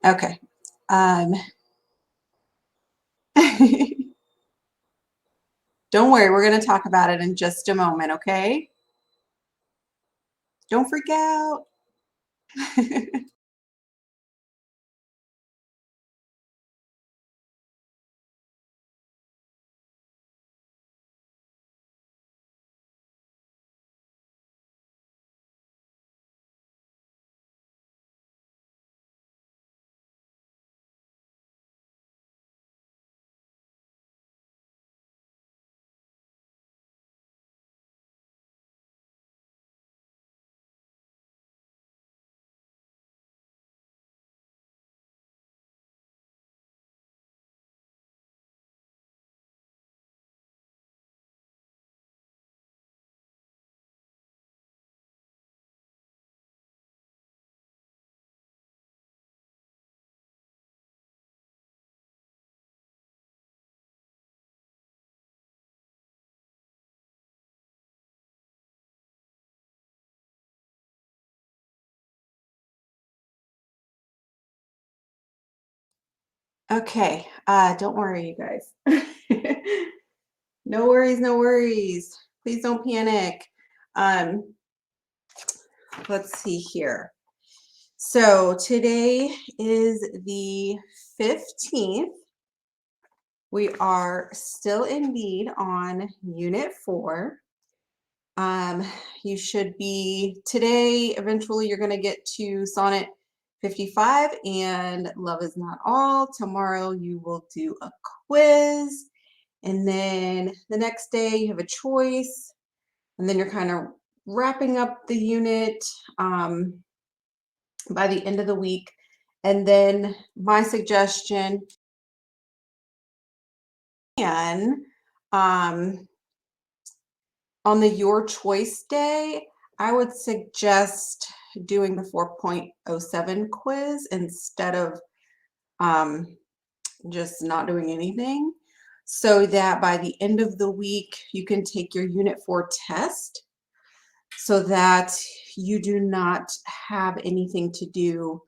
Okay. Um, don't worry, we're going to talk about it in just a moment, okay? Don't freak out. Okay. Don't worry, you guys. No worries, no worries. Please don't panic. Um, let's see here. So today is the 15th. We are still indeed on Unit 4. Um, you should be today, eventually you're going to get to Sonnet 55 and Love is Not All. Tomorrow you will do a quiz. And then the next day you have a choice. And then you're kind of wrapping up the unit by the end of the week. And then my suggestion can on the your choice day, I would suggest doing the 4.07 quiz instead of um, just not doing anything, so that by the end of the week, you can take your Unit 4 test so that you do not have anything to do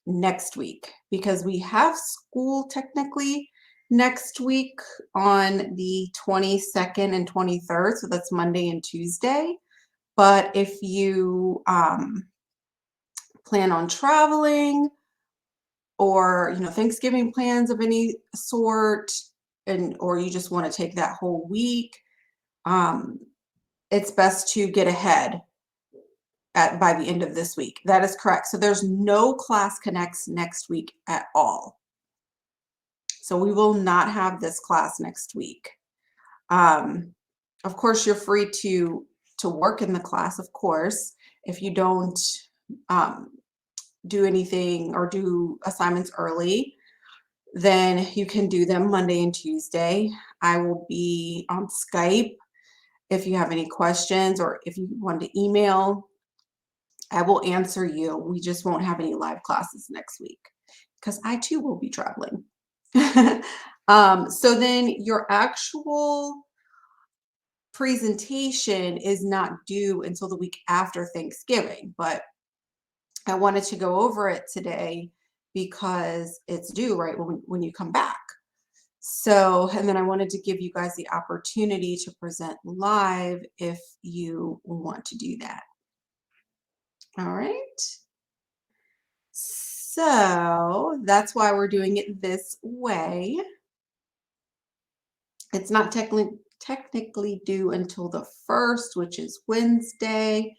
next week, because we have school technically next week on the 22nd and 23rd. So that's Monday and Tuesday. But if you plan on traveling or Thanksgiving plans of any sort, and or you just want to take that whole week, um, it's best to get ahead by the end of this week. That is correct. So there's no class connects next week at all. So we will not have this class next week. Um, of course, you're free to work in the class, of course, if you don't um, do anything or do assignments early, then you can do them Monday and Tuesday. I will be on Skype if you have any questions, or if you want to email, I will answer you. We just won't have any live classes next week because I too will be traveling. So then your actual presentation is not due until the week after Thanksgiving, but I wanted to go over it today because it's due right when you come back. So, and then I wanted to give you guys the opportunity to present live if you want to do that. All right. So that's why we're doing it this way. It's not technically due until the 1st, which is Wednesday.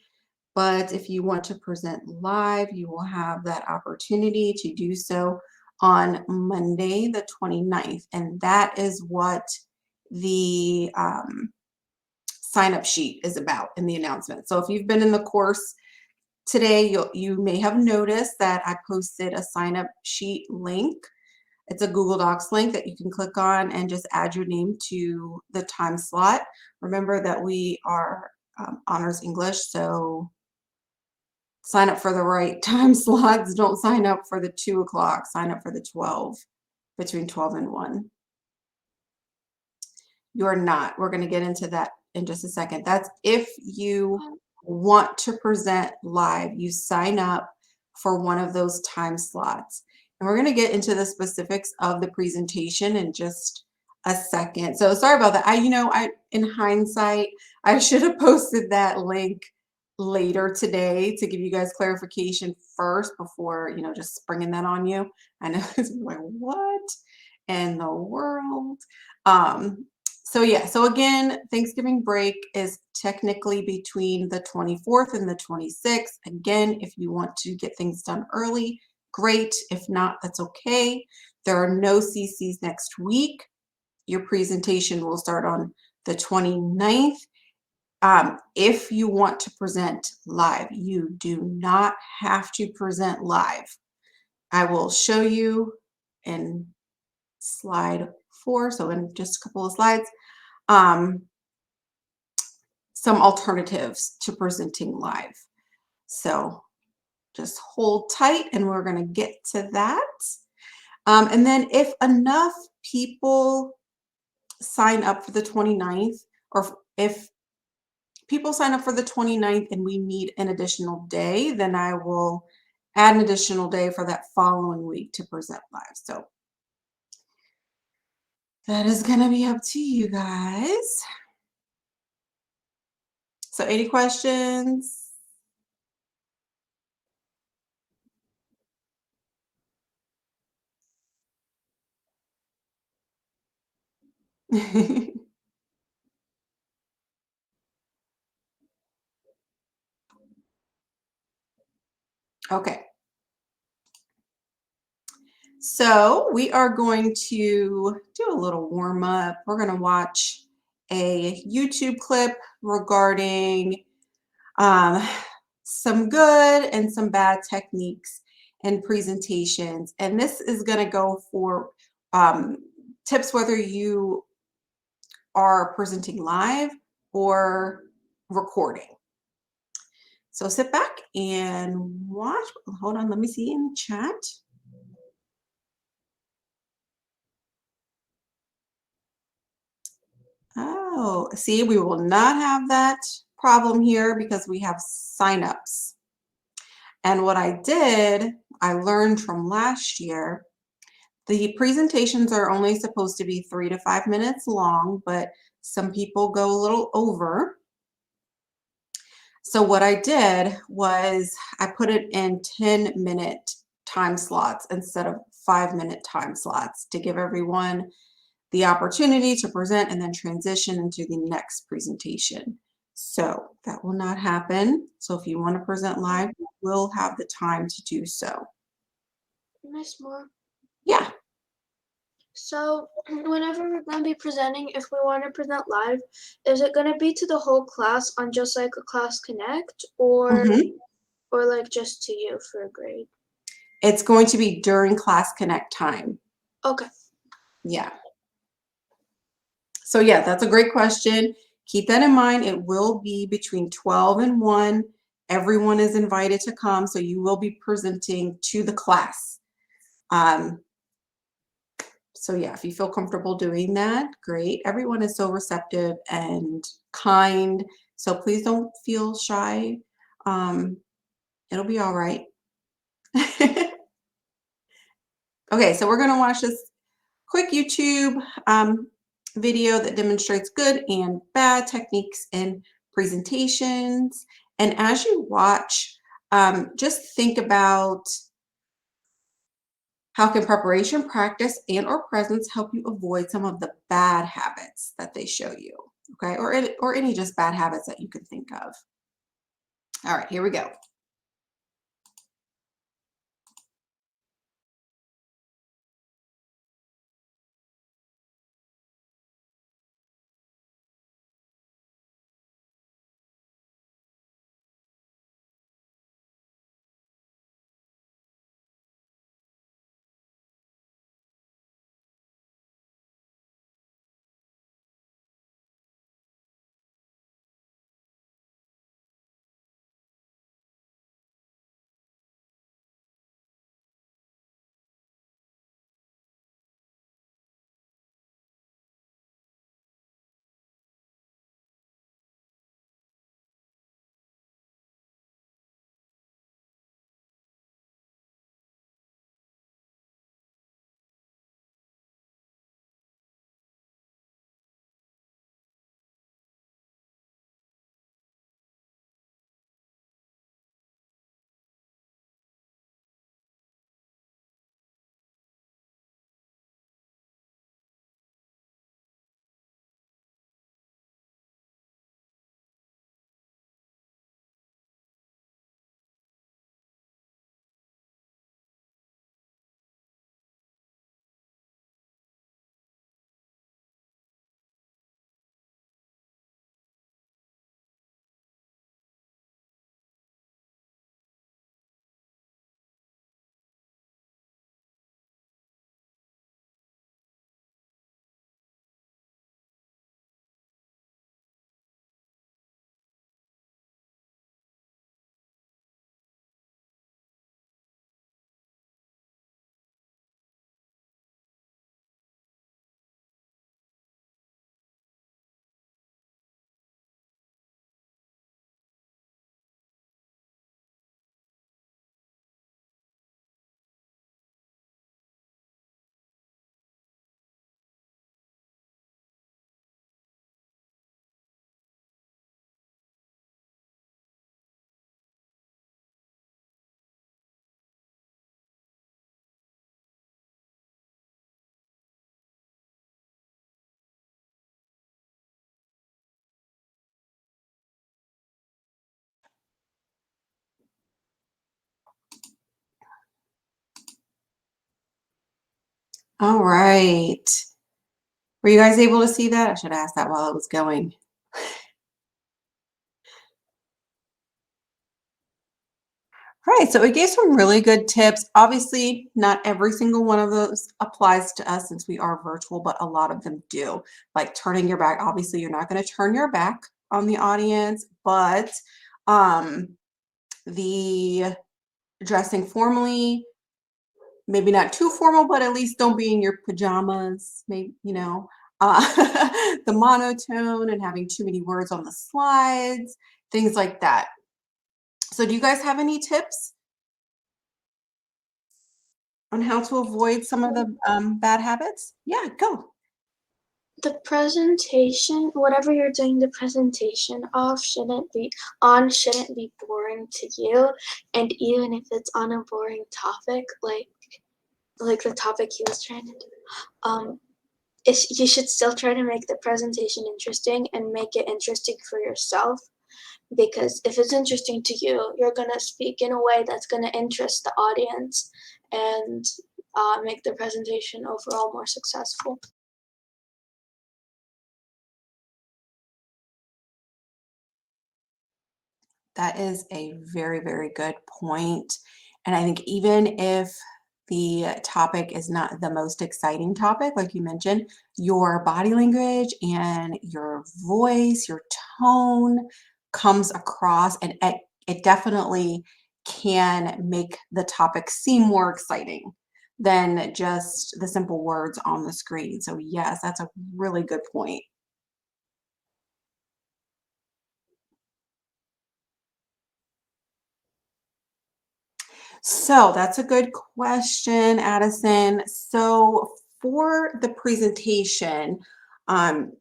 But if you want to present live, you will have that opportunity to do so on Monday, the 29th. And that is what the sign up sheet is about in the announcement. So if you've been in the course today, you may have noticed that I posted a sign up sheet link. It's a Google Docs link that you can click on and just add your name to the time slot. Remember that we are honors English, so sign up for the right time slots. Don't sign up for the 2 o'clock. Sign up for the 12, between 12 and 1. You're not. We're going to get into that in just a second. That's if you want to present live, you sign up for one of those time slots. And we're going to get into the specifics of the presentation in just a second. So sorry about that. I in hindsight, I should have posted that link later today to give you guys clarification first before, just springing that on you. I know it's like, what in the world? So yeah, so again, Thanksgiving break is technically between the 24th and the 26th. Again, if you want to get things done early, great. If not, that's okay. There are no CCs next week. Your presentation will start on the 29th. If you want to present live, you do not have to present live. I will show you in slide 4, so in just a couple of slides, um, some alternatives to presenting live. So just hold tight and we're going to get to that. And then if enough people sign up for the 29th, or if people sign up for the 29th and we need an additional day, then I will add an additional day for that following week to present live. So that is going to be up to you guys. So any questions? Okay. So we are going to do a little warm up. We're going to watch a YouTube clip regarding um, some good and some bad techniques and presentations. And this is going to go for tips whether you are presenting live or recording. So sit back and watch. Hold on, let me see in the chat. Oh, see, we will not have that problem here because we have signups. And what I did, I learned from last year, the presentations are only supposed to be 3 to 5 minutes long, but some people go a little over. So what I did was I put it in 10-minute time slots instead of 5-minute time slots to give everyone the opportunity to present and then transition into the next presentation. So that will not happen. So if you want to present live, you will have the time to do so. Miss Moore. Yeah. So whenever we're going to be presenting, if we want to present live, is it going to be to the whole class on just like a class connect or like just to you for a grade? It's going to be during class connect time. Okay. Yeah. So yeah, that's a great question. Keep that in mind. It will be between 12 and 1. Everyone is invited to come, so you will be presenting to the class. So yeah, if you feel comfortable doing that, great. Everyone is so receptive and kind, so please don't feel shy. It'll be all right. Okay, so we're going to watch this quick YouTube video that demonstrates good and bad techniques in presentations. And as you watch, just think about how can preparation, practice, and or presence help you avoid some of the bad habits that they show you, okay? Or any just bad habits that you can think of. All right, here we go. All right. Were you guys able to see that? I should ask that while it was going. All right, so it gave some really good tips. Obviously, not every single one of those applies to us since we are virtual, but a lot of them do. Like turning your back. Obviously, you're not going to turn your back on the audience, but um, the dressing formally, maybe not too formal, but at least don't be in your pajamas, maybe, the monotone and having too many words on the slides, things like that. So do you guys have any tips on how to avoid some of the bad habits? Yeah, go. The presentation, whatever you're doing the presentation of, shouldn't be boring to you. And even if it's on a boring topic, like the topic he was trying to do, um, you should still try to make the presentation interesting and make it interesting for yourself. Because if it's interesting to you, you're gonna speak in a way that's gonna interest the audience and make the presentation overall more successful. That is a very, very good point. And I think even if the topic is not the most exciting topic, like you mentioned, your body language and your voice, your tone comes across, and it definitely can make the topic seem more exciting than just the simple words on the screen. So, yes, that's a really good point. So that's a good question, Addison. So for the presentation, um,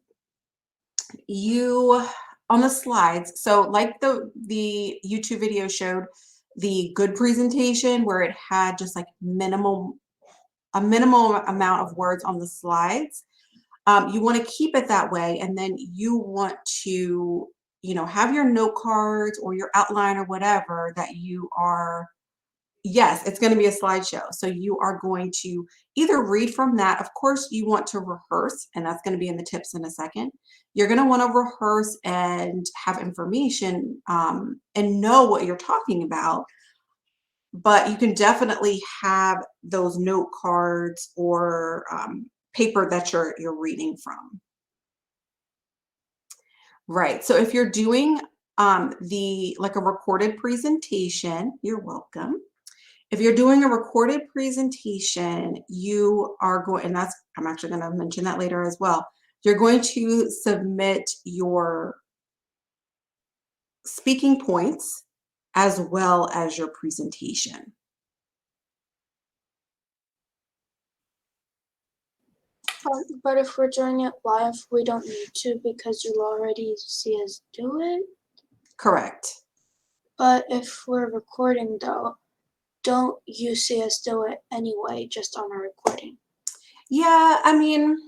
you on the slides, so like the YouTube video showed the good presentation where it had just like a minimal amount of words on the slides. You want to keep it that way, and then you want to, have your note cards or your outline or whatever that you are. Yes, it's gonna be a slideshow. So you are going to either read from that. Of course, you want to rehearse, and that's gonna be in the tips in a second. You're gonna wanna rehearse and have information, and know what you're talking about, but you can definitely have those note cards or, paper that you're reading from. Right. So if you're doing, the like a recorded presentation, you're welcome. If you're doing a recorded presentation, you are going, and I'm actually going to mention that later as well. You're going to submit your speaking points as well as your presentation. But if we're doing it live, we don't need to because you'll already see us do it. Correct. But if we're recording though, don't you see us do it anyway, just on a recording? Yeah, I mean,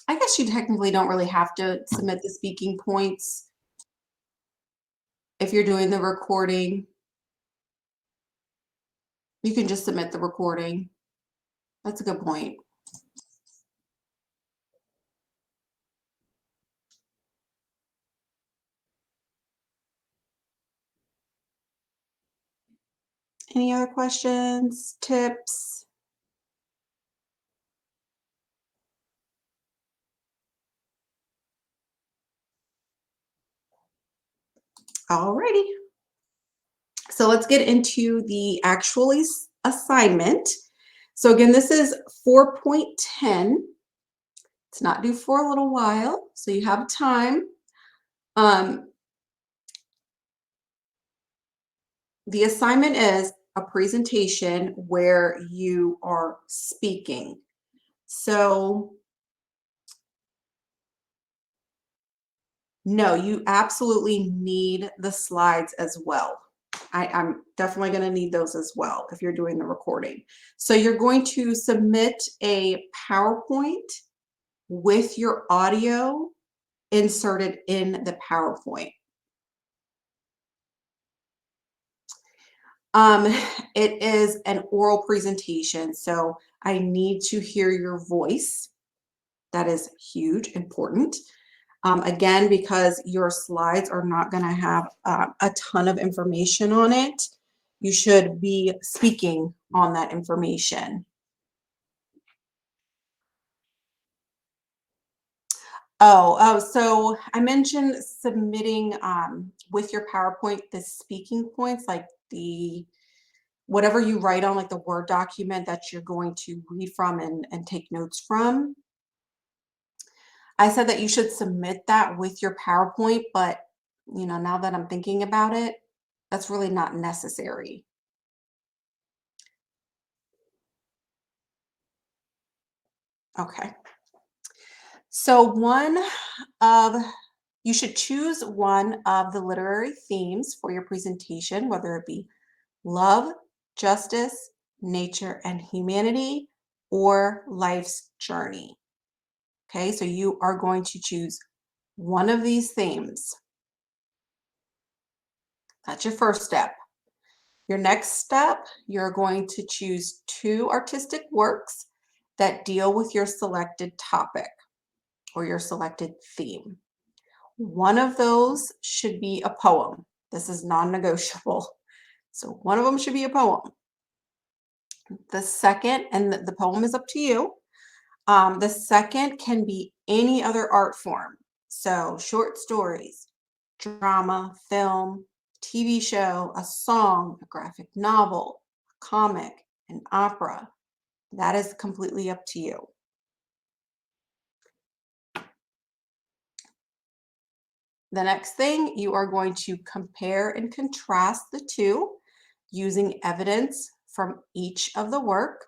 I guess you technically don't really have to submit the speaking points if you're doing the recording. You can just submit the recording. That's a good point. Any other questions, tips? Alrighty. So let's get into the actual assignment. So again, this is 4.10. It's not due for a little while, so you have time. Um, the assignment is a presentation where you are speaking. So no, you absolutely need the slides as well. I'm definitely going to need those as well if you're doing the recording. So you're going to submit a PowerPoint with your audio inserted in the PowerPoint. Um, it is an oral presentation, so I need to hear your voice. That is huge, important. Again, because your slides are not going to have a ton of information on it, you should be speaking on that information. So I mentioned submitting with your PowerPoint the speaking points, like the whatever you write on, like the Word document that you're going to read from and take notes from. I said that you should submit that with your PowerPoint, but now that I'm thinking about it, that's really not necessary. Okay. So of you should choose one of the literary themes for your presentation, whether it be love, justice, nature, and humanity, or life's journey. Okay, so you are going to choose one of these themes. That's your first step. Your next step, you're going to choose two artistic works that deal with your selected topic or your selected theme. One of those should be a poem. This is non-negotiable. So one of them should be a poem. The second, and the poem is up to you. The second can be any other art form. So short stories, drama, film, TV show, a song, a graphic novel, a comic, an opera. That is completely up to you. The next thing, you are going to compare and contrast the two using evidence from each of the work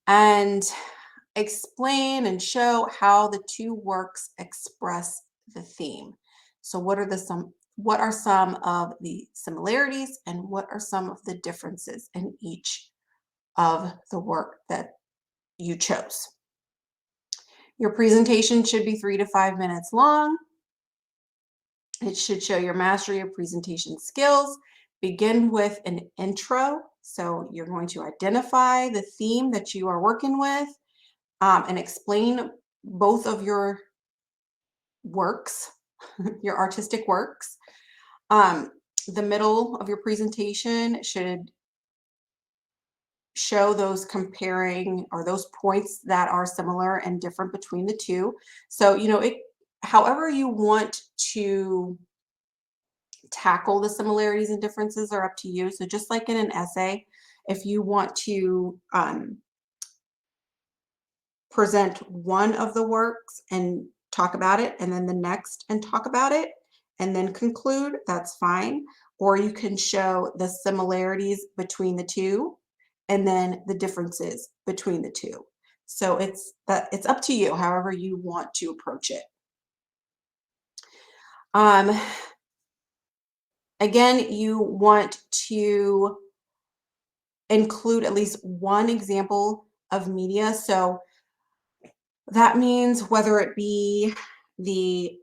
and explain and show how the two works express the theme. So what are some of the similarities and what are some of the differences in each of the work that you chose? Your presentation should be 3 to 5 minutes long. It should show your mastery of presentation skills. Begin with an intro. So you're going to identify the theme that you are working with and explain both of your works, your artistic works. The middle of your presentation should show those comparing or those points that are similar and different between the two. So, however you want to tackle the similarities and differences are up to you. So just like in an essay, if you want to present one of the works and talk about it, and then the next and talk about it, and then conclude, that's fine. Or you can show the similarities between the two and then the differences between the two. So it's up to you, however you want to approach it. Um, Again, you want to include at least one example of media. So that means whether it be the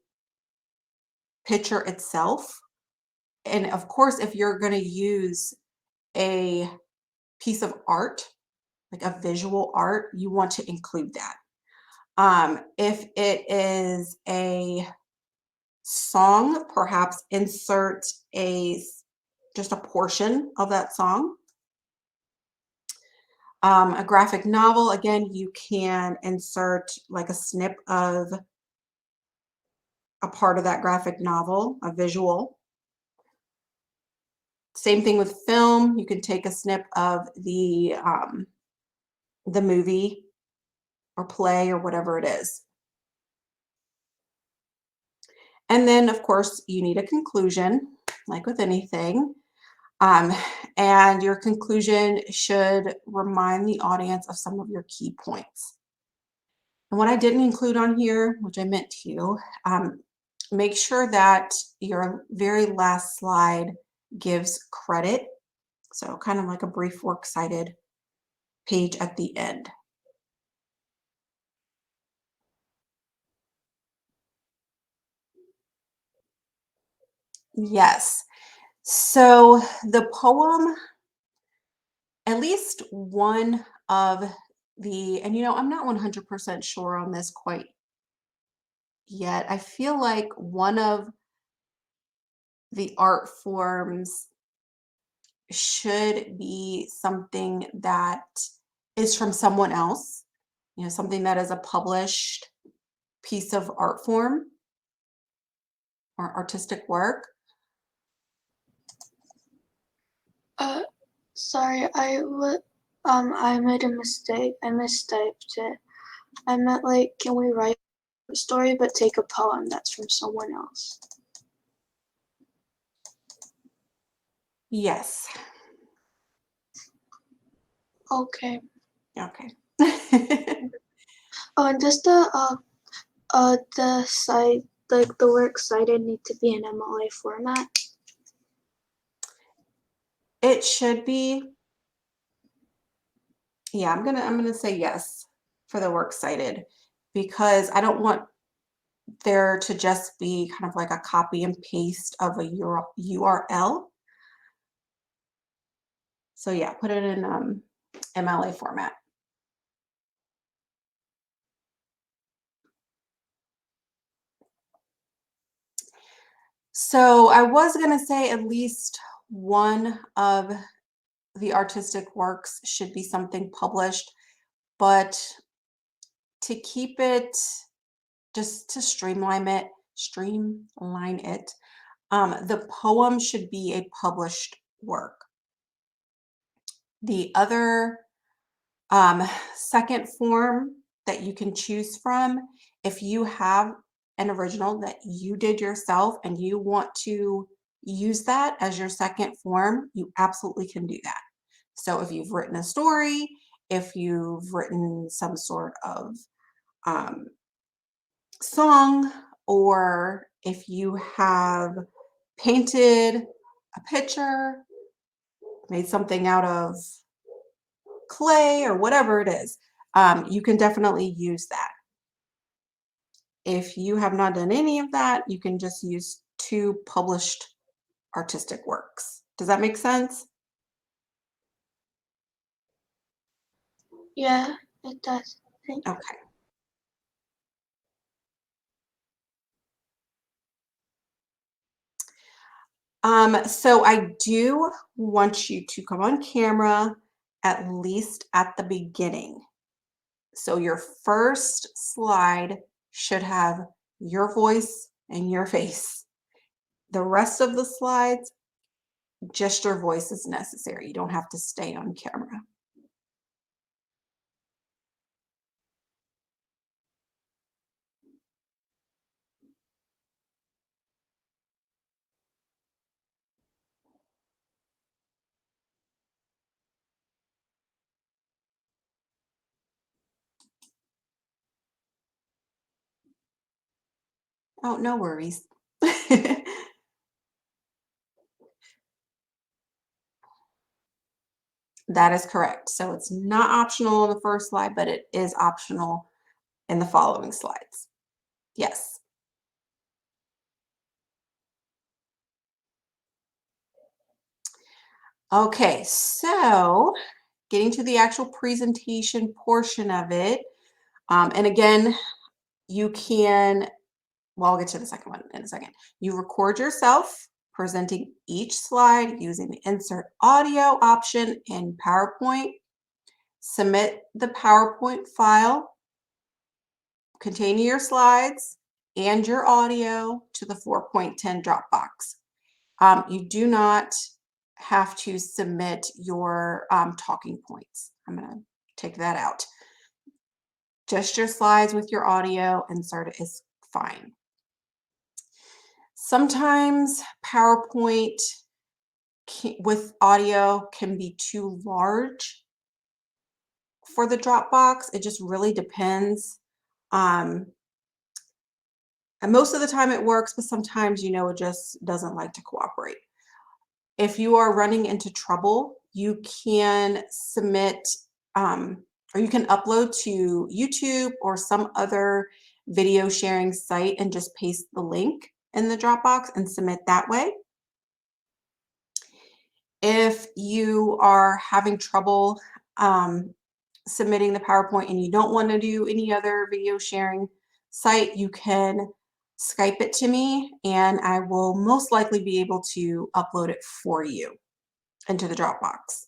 picture itself, and of course, if you're going to use a piece of art, like a visual art, you want to include that. If it is a song, perhaps insert just a portion of that song. A graphic novel, again, you can insert like a snip of a part of that graphic novel, a visual. Same thing with film. You can take a snip of the movie or play or whatever it is. And then, of course, you need a conclusion, like with anything. Um, and your conclusion should remind the audience of some of your key points. And what I didn't include on here, which I meant to, make sure that your very last slide gives credit. So kind of like a brief works cited page at the end. Yes. So the poem, at least one of and I'm not 100% sure on this quite yet. I feel like one of the art forms should be something that is from someone else, something that is a published piece of art form or artistic work. Uh, sorry, I made a mistake. I mistyped it. I meant like, can we write a story but take a poem that's from someone else? Yes. Okay. Okay. Oh, and does the site, like the works cited, need to be in MLA format? It should be. Yeah, I'm gonna say yes for the works cited because I don't want there to just be kind of like a copy and paste of a URL. So yeah, put it in MLA format. So I was gonna say at least one of the artistic works should be something published, but to keep it, just to streamline it, the poem should be a published work. The other second form that you can choose from, if you have an original that you did yourself and you want to use that as your second form, you absolutely can do that. So if you've written a story, if you've written some sort of um, song, or if you have painted a picture, made something out of clay or whatever it is, you can definitely use that. If you have not done any of that, you can just use two published artistic works. Does that make sense? Yeah, it does. Thank you. Okay. So I do want you to come on camera at least at the beginning. So your first slide should have your voice and your face. The rest of the slides, just your voice is necessary. You don't have to stay on camera. Oh, no worries. That is correct. So it's not optional on the first slide, but it is optional in the following slides. Yes. Okay, so getting to the actual presentation portion of it. And again, you can, well, I'll get to the second one in a second. You record yourself presenting each slide using the insert audio option in PowerPoint. Submit the PowerPoint file containing your slides and your audio to the 4.10 Dropbox. You do not have to submit your talking points. I'm going to take that out. Just your slides with your audio insert is fine. Sometimes PowerPoint with audio can be too large for the Dropbox. It just really depends. And most of the time it works, but sometimes, it just doesn't like to cooperate. If you are running into trouble, you can submit or you can upload to YouTube or some other video sharing site and just paste the link in the Dropbox and submit that way. If you are having trouble submitting the PowerPoint and you don't want to do any other video sharing site, you can Skype it to me and I will most likely be able to upload it for you into the Dropbox.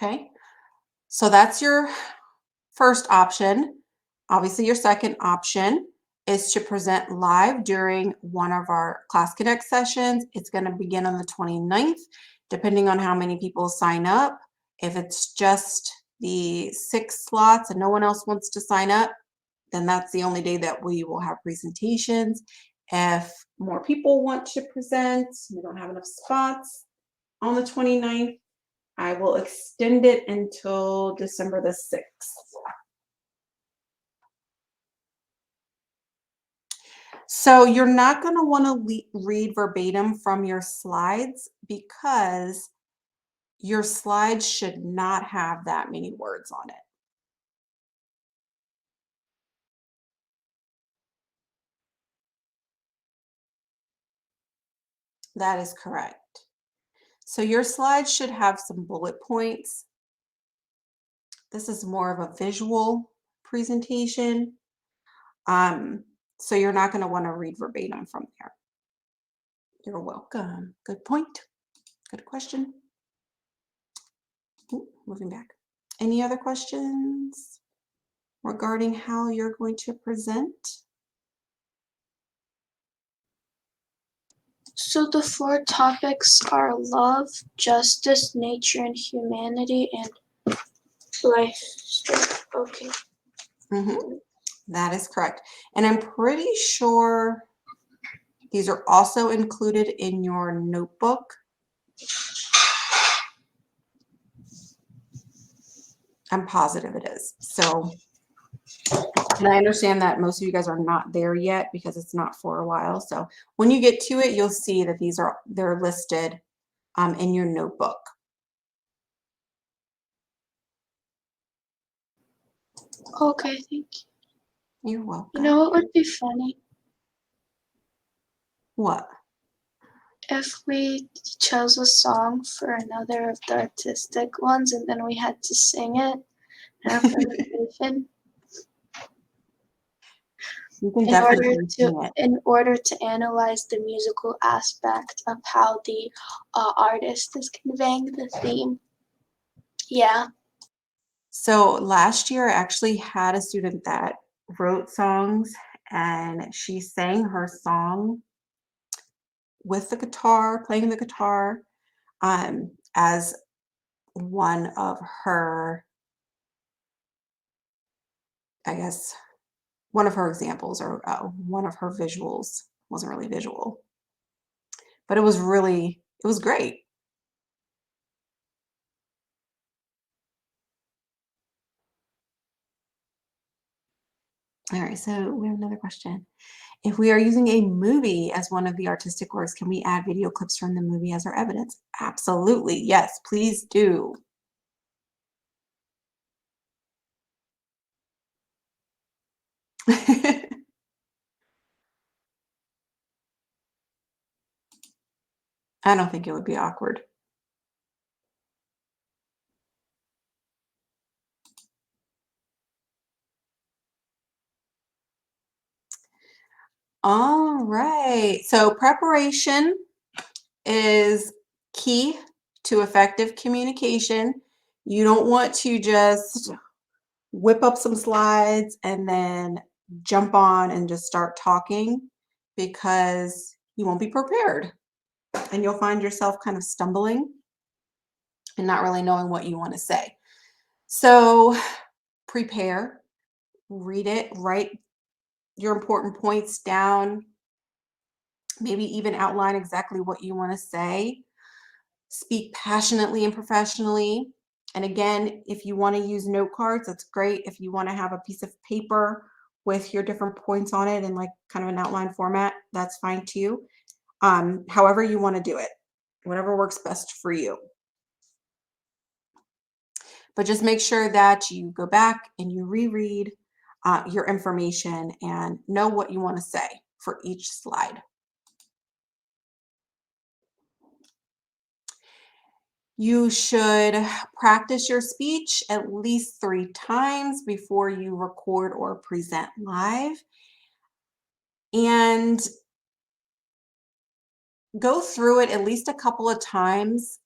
Okay, so that's your first option. Obviously, your second option is to present live during one of our Class Connect sessions. It's going to begin on the 29th, depending on how many people sign up. If it's just the 6 slots and no one else wants to sign up, then that's the only day that we will have presentations. If more people want to present, we don't have enough spots on the 29th, I will extend it until December the 6th. So you're not going to want to read verbatim from your slides because your slides should not have that many words on it. That is correct. So your slides should have some bullet points. This is more of a visual presentation. So you're not going to want to read verbatim from there. You're welcome. Good point. Good question. Ooh, moving back. Any other questions regarding how you're going to present? So the 4 topics are love, justice, nature and humanity, and life story. Okay. That is correct. And I'm pretty sure these are also included in your notebook. I'm positive it is. So, and I understand that most of you guys are not there yet because it's not for a while. So when you get to it, you'll see that they're listed in your notebook. Okay, thank you. You're welcome. You know what would be funny? What? If we chose a song for another of the artistic ones and then we had to sing it in our presentation. You can definitely sing it. In order to analyze the musical aspect of how the artist is conveying the theme. Yeah. So last year I actually had a student that wrote songs and she sang her song with the guitar, playing the guitar, as one of her, I guess, one of her examples or one of her visuals. Wasn't really visual, but it was great. All right, so we have another question. If we are using a movie as one of the artistic works, can we add video clips from the movie as our evidence? Absolutely, yes, please do. I don't think it would be awkward. All right, so preparation is key to effective communication. You don't want to just whip up some slides and then jump on and just start talking because you won't be prepared and you'll find yourself kind of stumbling and not really knowing what you want to say. So prepare, read it, write your important points down, maybe even outline exactly what you want to say. Speak passionately and professionally. And again, if you want to use note cards, that's great. If you want to have a piece of paper with your different points on it in like kind of an outline format, that's fine too. However you want to do it, whatever works best for you. But just make sure that you go back and you reread your information and know what you want to say for each slide. You should practice your speech at least 3 times before you record or present live. And go through it at least a couple of times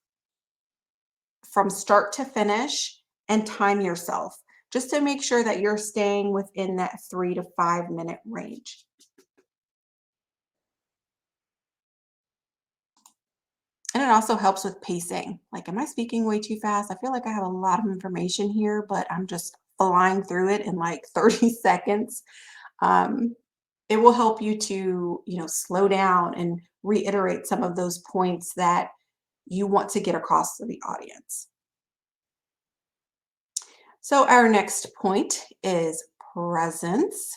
from start to finish and time yourself just to make sure that you're staying within that 3 to 5 minute range. And it also helps with pacing. Like, am I speaking way too fast? I feel like I have a lot of information here, but I'm just flying through it in like 30 seconds. Um, it will help you to, slow down and reiterate some of those points that you want to get across to the audience. So our next point is presence.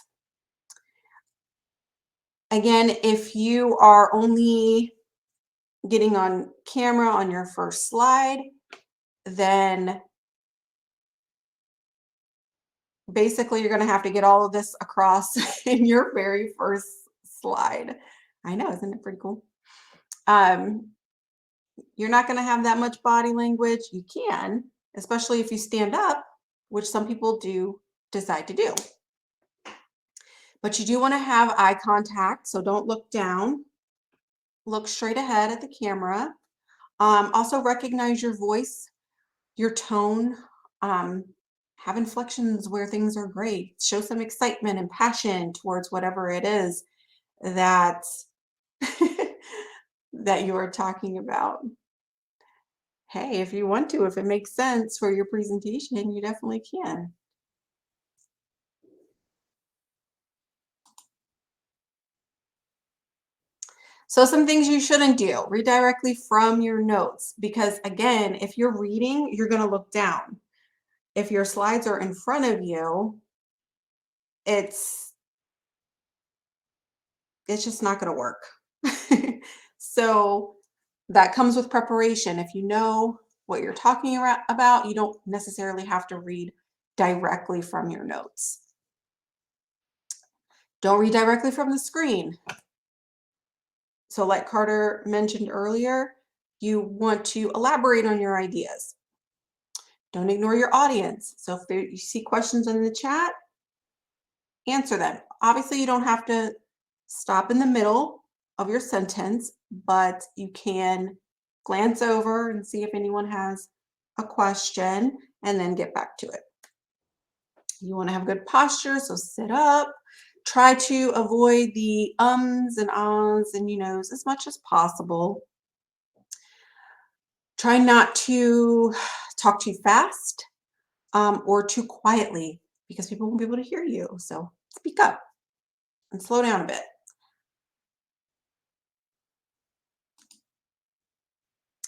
Again, if you are only getting on camera on your first slide, then basically you're going to have to get all of this across in your very first slide. I know, isn't it pretty cool? You're not going to have that much body language. You can, especially if you stand up, which some people do decide to do. But you do want to have eye contact, so don't look down. Look straight ahead at the camera. Also recognize your voice, your tone. Have inflections where things are great. Show some excitement and passion towards whatever it is that that you are talking about. Hey, if you want to, if it makes sense for your presentation, you definitely can. So some things you shouldn't do, read directly from your notes, because again, if you're reading, you're going to look down. If your slides are in front of you, it's just not going to work. So that comes with preparation. If you know what you're talking about, you don't necessarily have to read directly from your notes. Don't read directly from the screen. So like Carter mentioned earlier, you want to elaborate on your ideas. Don't ignore your audience. So if you see questions in the chat, answer them. Obviously, you don't have to stop in the middle of your sentence, but you can glance over and see if anyone has a question and then get back to it. You want to have good posture, so sit up. Try to avoid the ums and ahs and as much as possible. Try not to talk too fast or too quietly because people won't be able to hear you. So speak up and slow down a bit.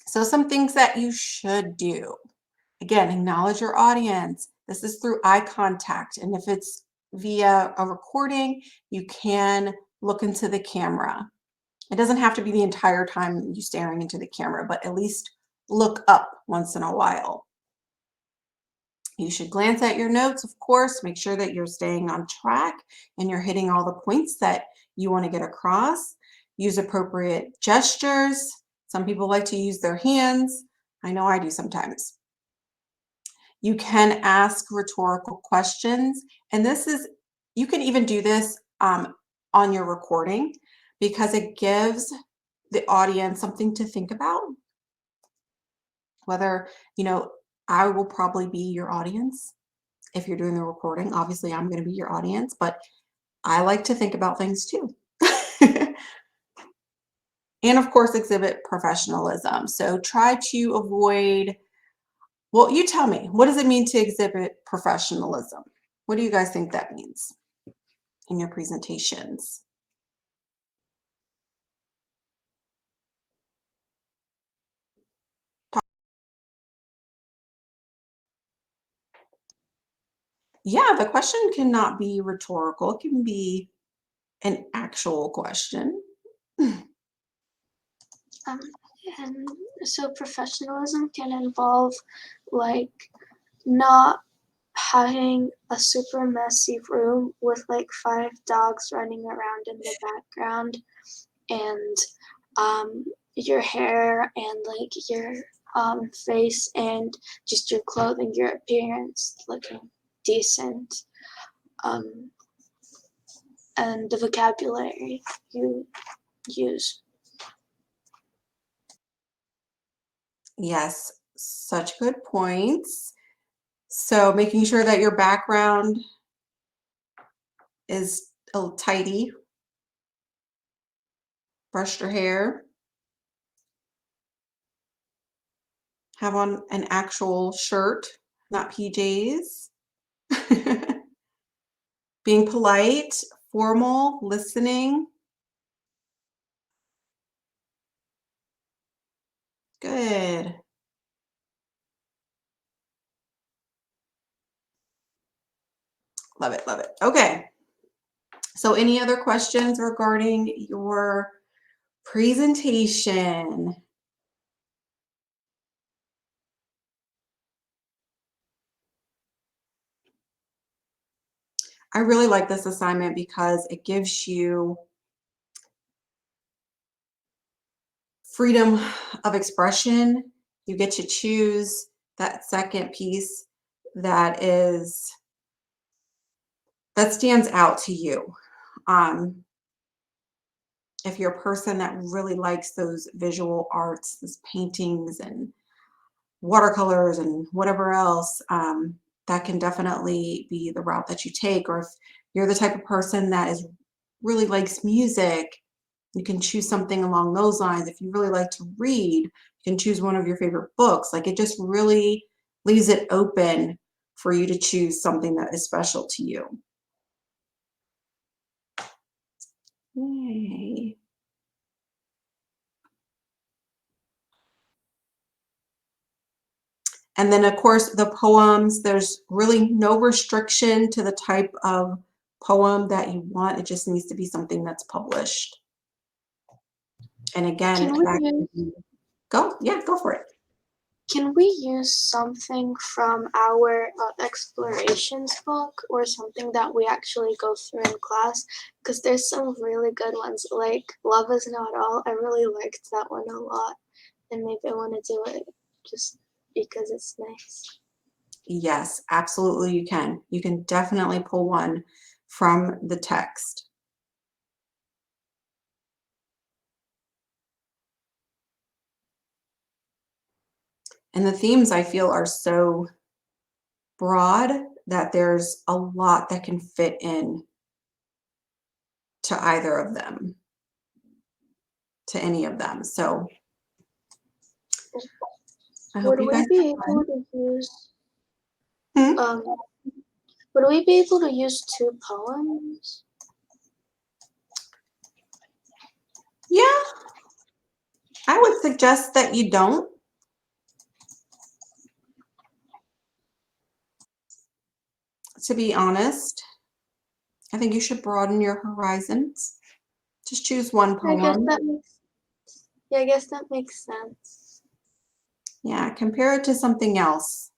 So some things that you should do. Again, acknowledge your audience. This is through eye contact. And if it's via a recording, you can look into the camera. It doesn't have to be the entire time you staring into the camera, but at least look up once in a while. You should glance at your notes, of course, make sure that you're staying on track and you're hitting all the points that you want to get across. Use appropriate gestures. Some people like to use their hands. I know I do sometimes. You can ask rhetorical questions, and you can even do this on your recording because it gives the audience something to think about. Whether, I will probably be your audience if you're doing the recording. Obviously, I'm going to be your audience, but I like to think about things too. And of course, exhibit professionalism. So try to avoid, well, you tell me, what does it mean to exhibit professionalism? What do you guys think that means in your presentations? Yeah, the question cannot be rhetorical. It can be an actual question. And so professionalism can involve like not having a super messy room with like 5 dogs running around in the background and your hair and like your face and just your clothing, your appearance looking decent, um, and the vocabulary you use. Yes, such good points. So making sure that your background is tidy, brush your hair, have on an actual shirt, not PJs. Being polite, formal, listening. Good. Love it, love it. Okay. So any other questions regarding your presentation? I really like this assignment because it gives you freedom of expression. You get to choose that second piece that stands out to you. If you're a person that really likes those visual arts, those paintings and watercolors and whatever else, that can definitely be the route that you take. Or if you're the type of person that is really likes music, you can choose something along those lines. If you really like to read, you can choose one of your favorite books. Like, it just really leaves it open for you to choose something that is special to you. Yay. And then, of course, the poems, there's really no restriction to the type of poem that you want. It just needs to be something that's published. And again, Can we that use, go for it. can we use something from our explorations book or something that we actually go through in class? Because there's some really good ones, like Love Is Not All. I really liked that one a lot, and maybe I want to do it just because it's nice. Yes, absolutely you can. You can definitely pull one from the text. And the themes, I feel, are so broad that there's a lot that can fit in to either of them, to any of them. So I hope Would you we guys be have fun. able to use Hmm? um would we be able to use 2 poems? Yeah, I would suggest that you don't. To be honest, I think you should broaden your horizons. Just choose one I guess poem. that makes Yeah, I guess that makes sense. Yeah, compare it to something else.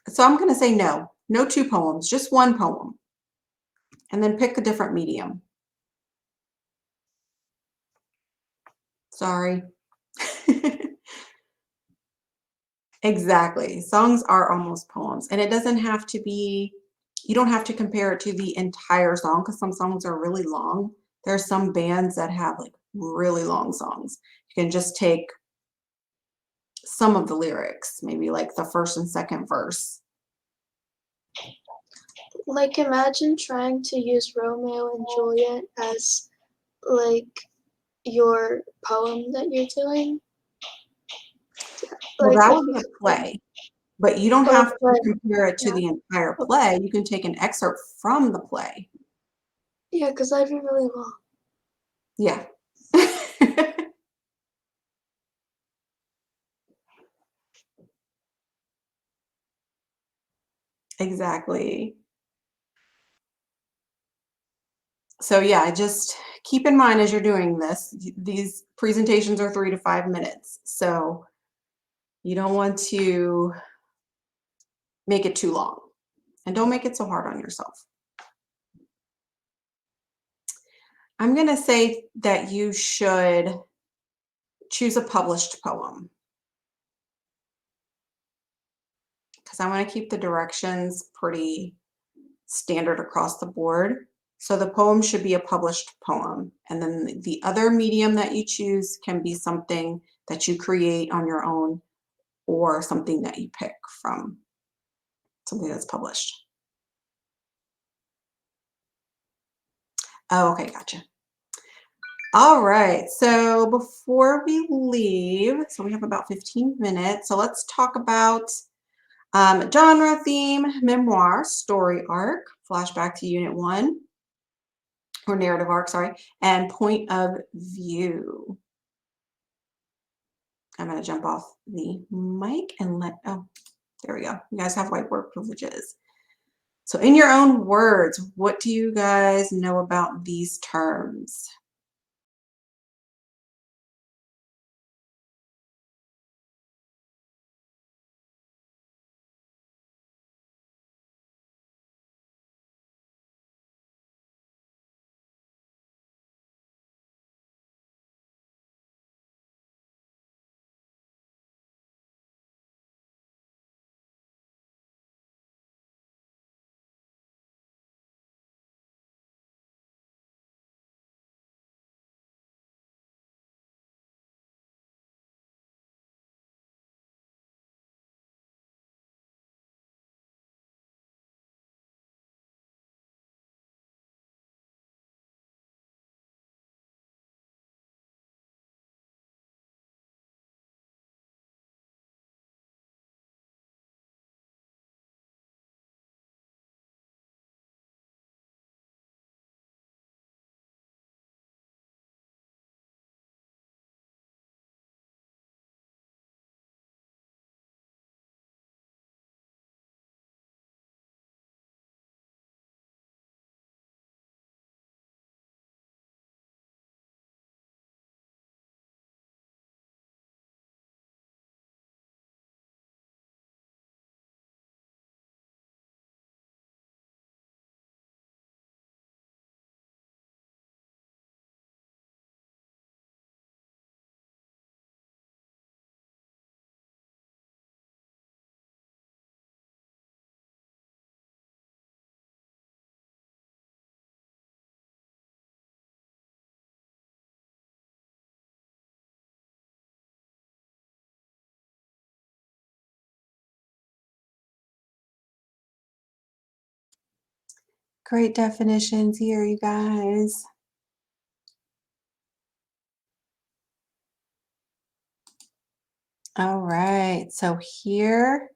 So I'm going to say no. No 2 poems, just one poem. And then pick a different medium. Sorry. Exactly. Songs are almost poems. And it doesn't have to be, you don't have to compare it to the entire song because some songs are really long. There are some bands that have like really long songs. You can just take some of the lyrics, maybe like the first and second verse. Like, imagine trying to use Romeo and Juliet as like your poem that you're doing. Well, Like that if would you be a play, but you don't or have to play. compare it to Yeah. the entire play. You can take an excerpt from the play. Yeah, because that'd be really long. Yeah. Exactly. So yeah, just keep in mind as you're doing this, these presentations are 3 to 5 minutes. So you don't want to make it too long, and don't make it so hard on yourself. I'm going to say that you should choose a published poem. because I want to keep the directions pretty standard across the board. So the poem should be a published poem. And then the other medium that you choose can be something that you create on your own or something that you pick from something that's published. Oh, okay, gotcha. All right, so before we leave, so we have about 15 minutes. So let's talk about genre, theme, memoir, story arc, flashback to unit 1, or narrative arc, sorry, and point of view. I'm going to jump off the mic and oh, there we go. You guys have whiteboard privileges. So in your own words, what do you guys know about these terms? Great definitions here, you guys. All right, so here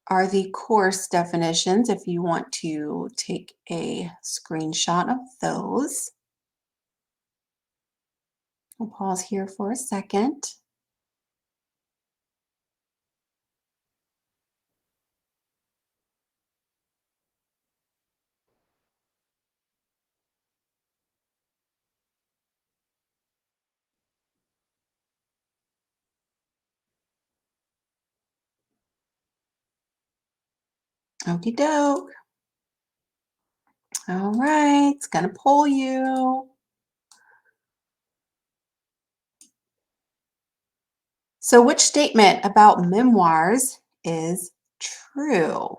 are the course definitions if you want to take a screenshot of those. I'll pause here for a second. Okie doke. All right, it's gonna pull you. So which statement about memoirs is true?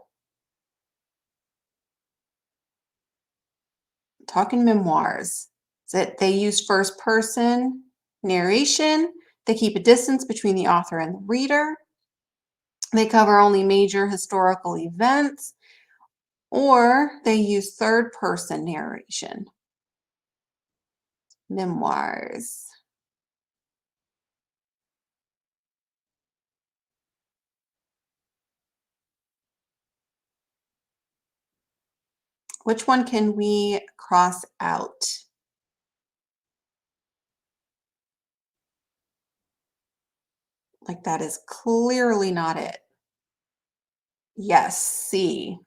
Talking memoirs. Is it they use first person narration? They keep a distance between the author and the reader? They cover only major historical events? Or they use third person narration? Memoirs. Which one can we cross out? Like that is clearly not it. Yes, C.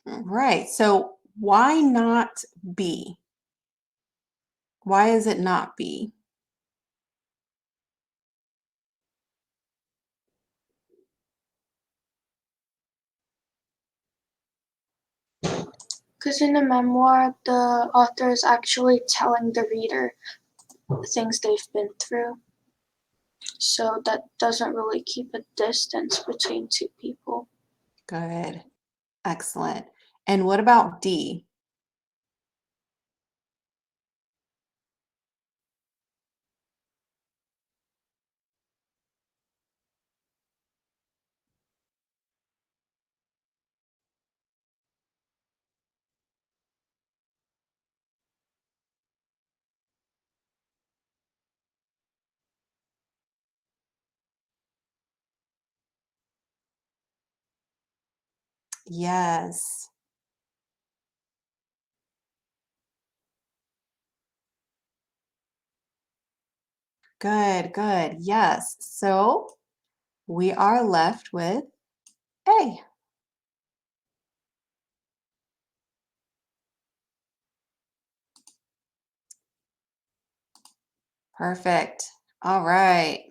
Right. So why not B? Why is it not B? Because in a memoir, the author is actually telling the reader things they've been through. So that doesn't really keep a distance between two people. Good. Excellent. And what about D? Yes. Good, good. Yes. So we are left with A. Perfect. All right.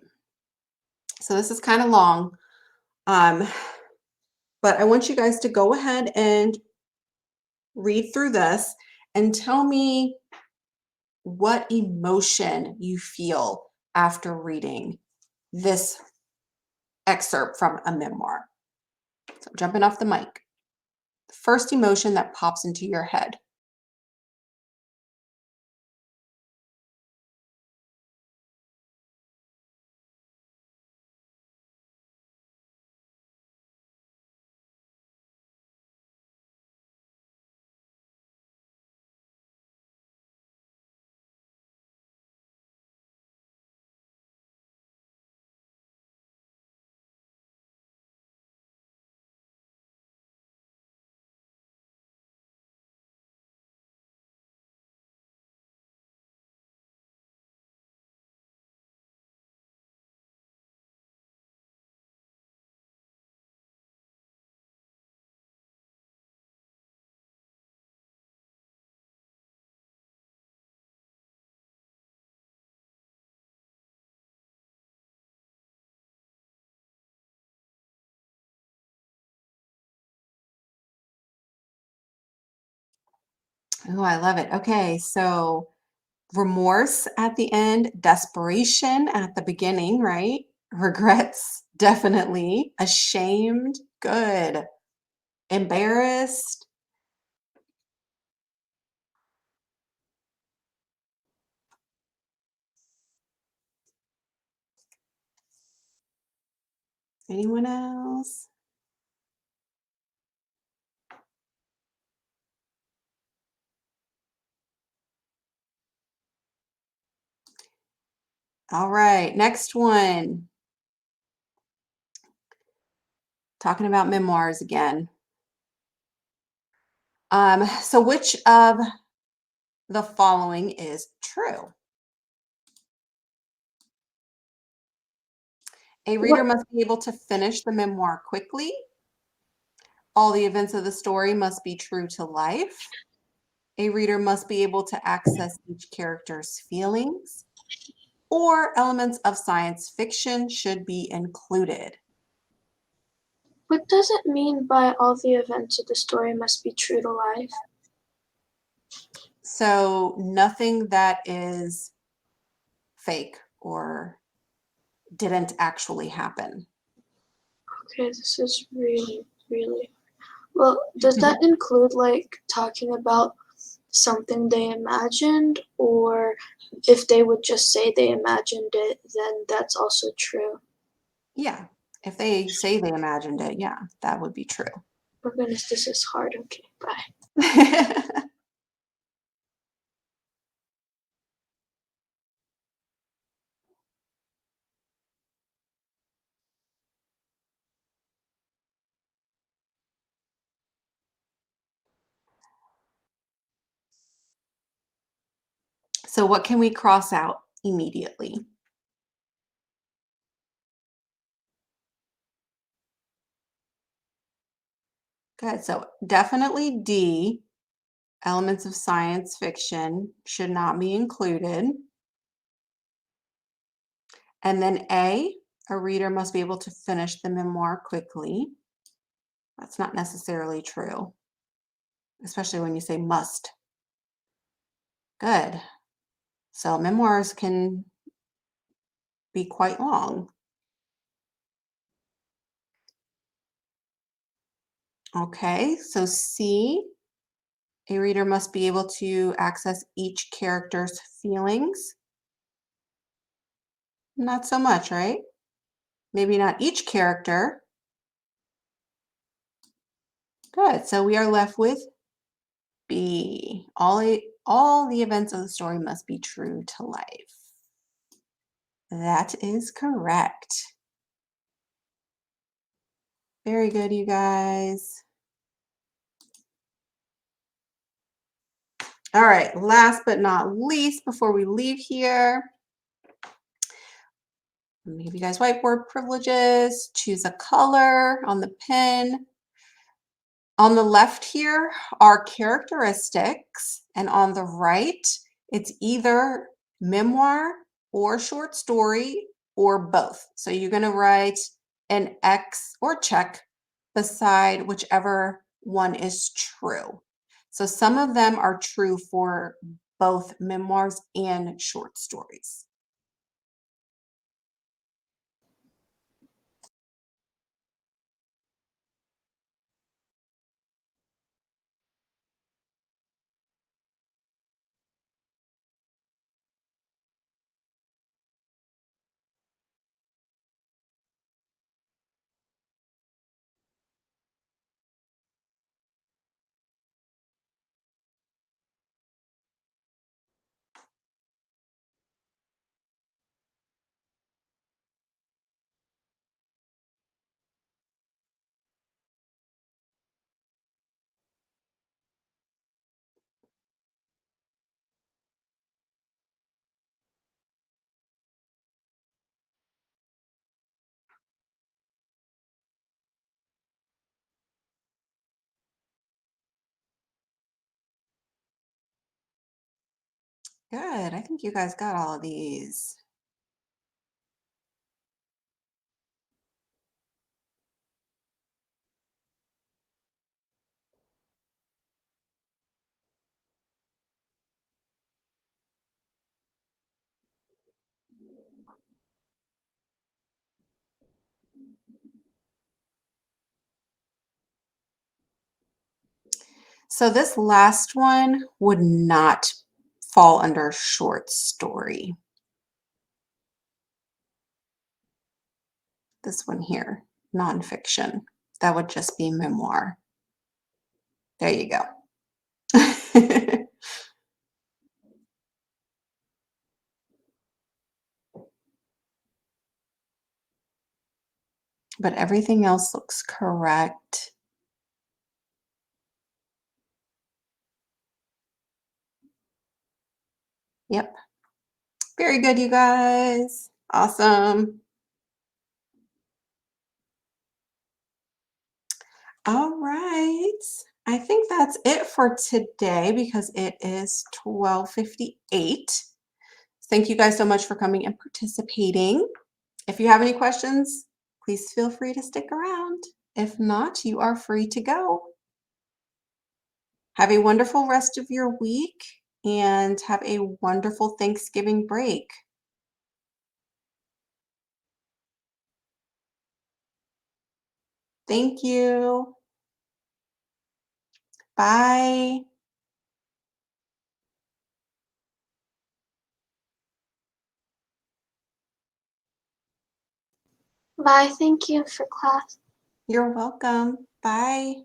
So this is kind of long, um, but I want you guys to go ahead and read through this and tell me what emotion you feel after reading this excerpt from a memoir. So I'm jumping off the mic. The first emotion that pops into your head. Oh, I love it. Okay, so remorse at the end, desperation at the beginning, right? Regrets, definitely. Ashamed, good. Embarrassed, anyone else? All right, next one. Talking about memoirs again. So which of the following is true? A reader What must be able to finish the memoir quickly. All the events of the story must be true to life. A reader must be able to access each character's feelings, or elements of science fiction should be included. what does it mean by all the events of the story must be true to life? So nothing that is fake or didn't actually happen. Okay, this is really, really. Well, does that include like talking about something they imagined, or if they would just say they imagined it, then that's also true? Yeah, if they say they imagined it, yeah, that would be true. Oh goodness, this is hard. Okay, bye. So what can we cross out immediately? Good. So definitely D, elements of science fiction should not be included. And then a reader must be able to finish the memoir quickly. That's not necessarily true. especially when you say must. Good. So memoirs can be quite long. Okay, so C, a reader must be able to access each character's feelings. Not so much, right? Maybe not each character. Good. So we are left with B. All the events of the story must be true to life. That is correct. Very good, you guys. All right, last but not least, before we leave here, I'm gonna give you guys whiteboard privileges. Choose a color on the pen. On the left here are characteristics, and on the right, it's either memoir or short story or both. So you're going to write an X or check beside whichever one is true. So some of them are true for both memoirs and short stories. Good. I think you guys got all of these. So this last one would not fall under short story. This one here, nonfiction. That would just be memoir. There you go. But everything else looks correct. Yep. Very good, you guys. Awesome. All right. I think that's it for today because it is 12:58. Thank you guys so much for coming and participating. If you have any questions, please feel free to stick around. If not, you are free to go. Have a wonderful rest of your week and have a wonderful Thanksgiving break. Thank you. Bye. Bye. Thank you for class. You're welcome. Bye.